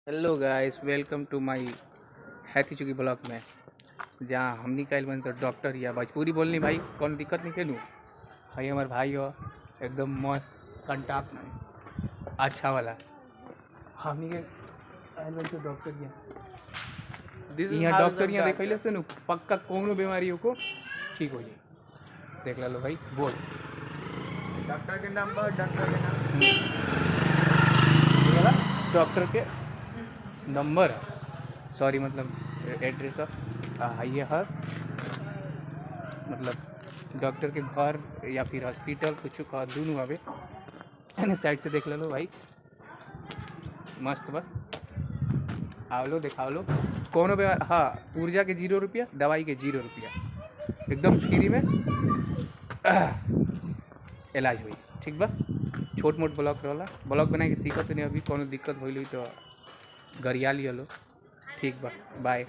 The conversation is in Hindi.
Hello guys, welcome to my हैथी चुकी ब्लॉग में, जहाँ हमनी कल बन सर डॉक्टर या भोजपुरी बोलनी भाई कौन दिक्कत नहीं खेलूँ भाई। हमारे भाई हो एकदम मस्त कंटाप अच्छा वाला हमनी के आइल बन सर डॉक्टर यहाँ डॉक्टर यहाँ देख से नु पक्का कोनो बीमारियों को ठीक हो जाए। देख लो भाई, बोल डॉक्टर के नंबर, डॉक्टर के नाम, डॉक्टर के नंबर, सॉरी मतलब एड्रेस है हर मतलब डॉक्टर के घर या फिर हॉस्पिटल कुछ का दोनों आवे एने साइड से देख लो भाई, मस्त बा। आओ लो दिखाओ लो कोनो भी। हाँ, ऊर्जा के 0 रुपया, दवाई के 0 रुपया, एकदम फ्री में इलाज हुई। ठीक बा, छोट मोट ब्लॉक रहला, ब्लॉक बना के सीखत नहीं। अभी कोनो दिक्कत होई तो गरिया लिया लो। ठीक बा, बाय।